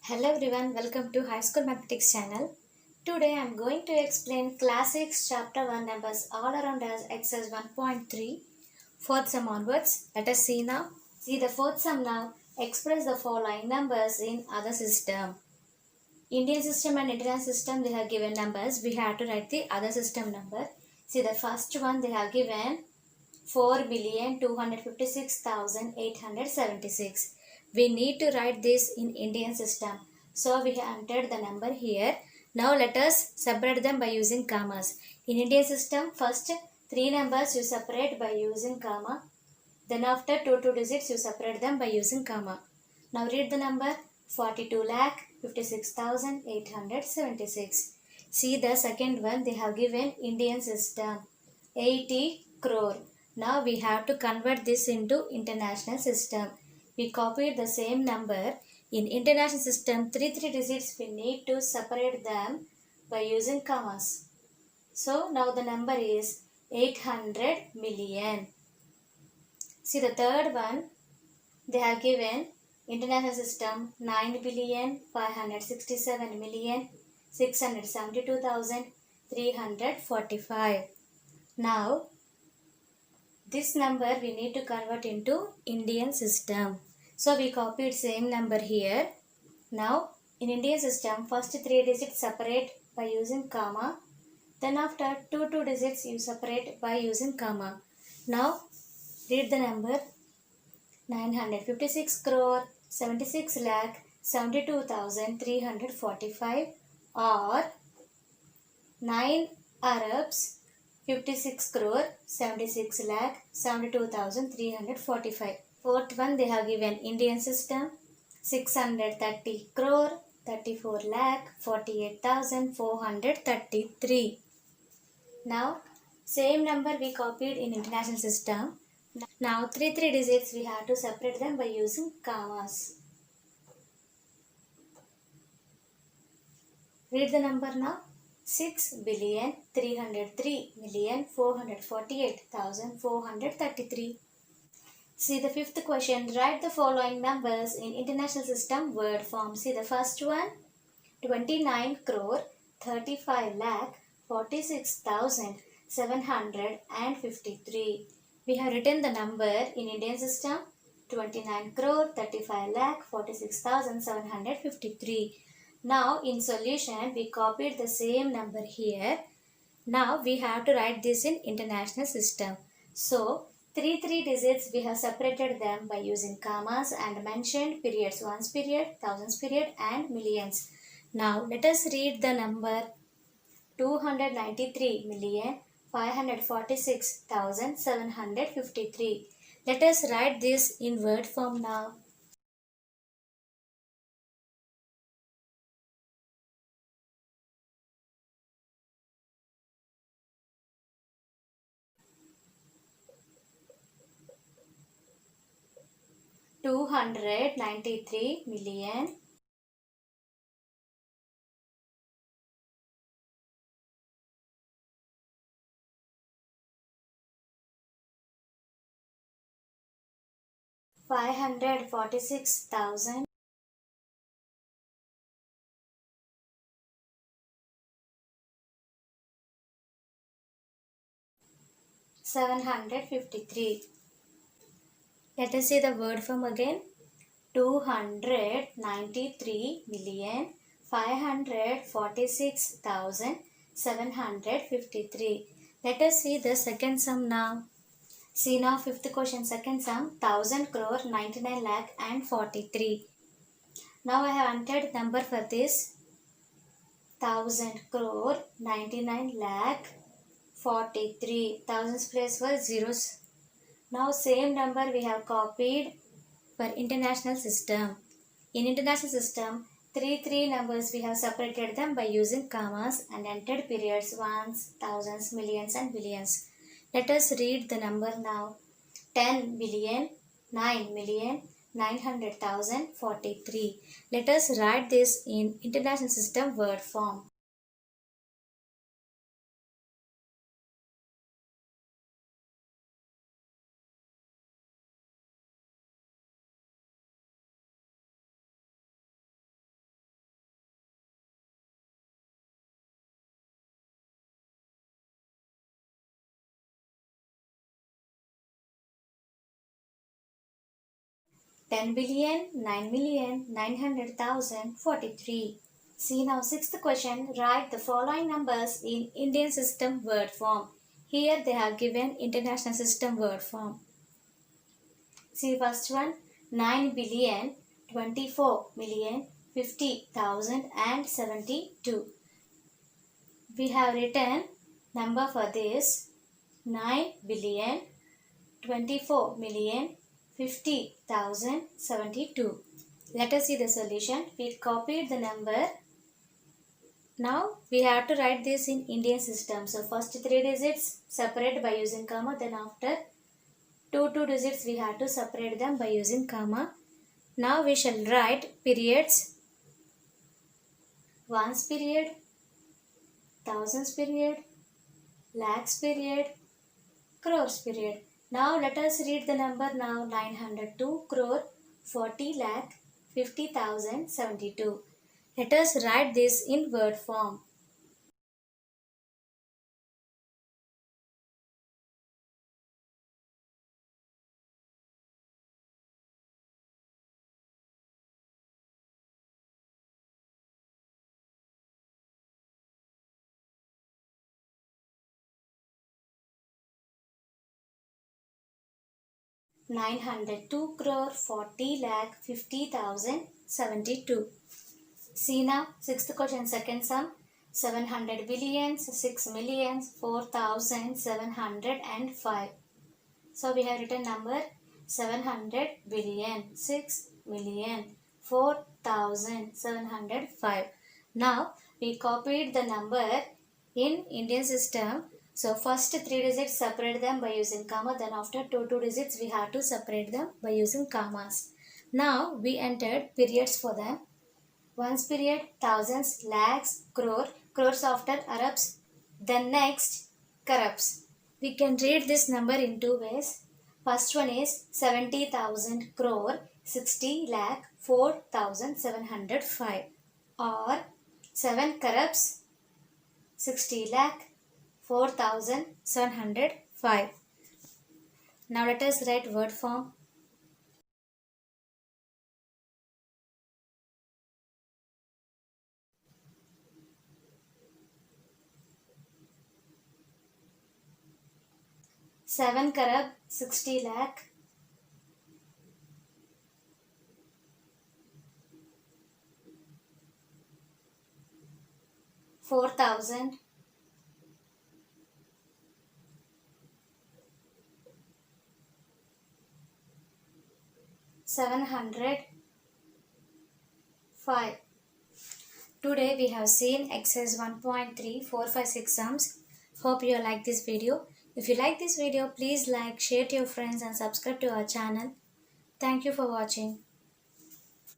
Hello everyone, welcome to High School Mathematics channel. Today I am going to explain Classics Chapter 1 numbers all around as exercise 1.3. Fourth sum onwards. Let us see now. See the fourth sum now. Express the following numbers in other system. Indian system and international system they have given numbers. We have to write the other system number. See the first one they have given 4,256,876. We need to write this in Indian system. So we have entered the number here. Now let us separate them by using commas. In Indian system, first three numbers you separate by using comma. Then after two digits you separate them by using comma. Now read the number 42,56,876. See the second one they have given Indian system 80 crore. Now we have to convert this into international system. We copied the same number. In international system, three digits we need to separate them by using commas. So now the number is 800 million. See the third one, they have given international system 9,567,672,345. Now this number we need to convert into Indian system. So we copied same number here. Now in Indian system, first three digits separate by using comma. Then after two digits you separate by using comma. Now read the number 956 crore 76 lakh 72,345 or 9 Arabs 56 crore 76 lakh 72,345. Fourth one they have given Indian system 630 crore 34 lakh 48,433. Now same number we copied in international system. Now three digits we have to separate them by using commas. Read the number now. 6,303,448,433. See the fifth question. Write the following numbers in international system word form. See the first one. 29 crore 35 lakh 46,753. We have written the number in Indian system 29 crore 35 lakh 46,753. Now in solution we copied the same number here. Now we have to write this in international system. So three digits we have separated them by using commas and mentioned periods, ones period, thousands period and millions. Now let us read the number 293,546,753. Let us write this in word form now. $293,000,000 546,000 753. Let us see the word form again. 293,546,753. Let us see the second sum now. See now fifth question, second sum 1000 crore 99 lakh and 43. Now I have entered number for this 1000 crore 99 lakh 43. Thousands place for zeros. Now same number we have copied for international system. In international system, three numbers we have separated them by using commas and entered periods, ones, thousands, millions and billions. Let us read the number now. 10 billion, 9,900,043. Let us write this in international system word form. 10 billion, 9 million, 900,000, 43. See now sixth question. Write the following numbers in Indian system word form. Here they have given international system word form. See first one, 9 billion, 24 million, 50,000 and 72. We have written number for this 9 billion, 24 million, 50,000, 72. Let us see the solution. We copied the number. Now we have to write this in Indian system. So first 3 digits separate by using comma. Then after 2 digits we have to separate them by using comma. Now we shall write periods. Ones period, thousands period, lakhs period, crores period. Now let us read the number now. 902 crore 40 lakh 50,000 72. Let us write this in word form. Nine hundred two crore 40 lakh 50,000 72. See now, sixth question, second sum. 700 billions, 6 millions, 4,705. So we have written number 700 billion, 6 million, 4,705. Now we copied the number in Indian system. So first 3 digits separate them by using comma. Then after 2 digits we have to separate them by using commas. Now we entered periods for them. Ones period, thousands, lakhs, crore, crores after Arabs, then next corrupts. We can read this number in 2 ways. First one is 70,000 crore 60 lakh 4,705 or 7 corrupts 60 lakh 4,705. Now let us write word form. Seven crore 60 lakh 4,000 705. Today we have seen exercise 1.3 4, 5, 6 sums. Hope you like this video. If you like this video, please like, share to your friends and subscribe to our channel. Thank you for watching.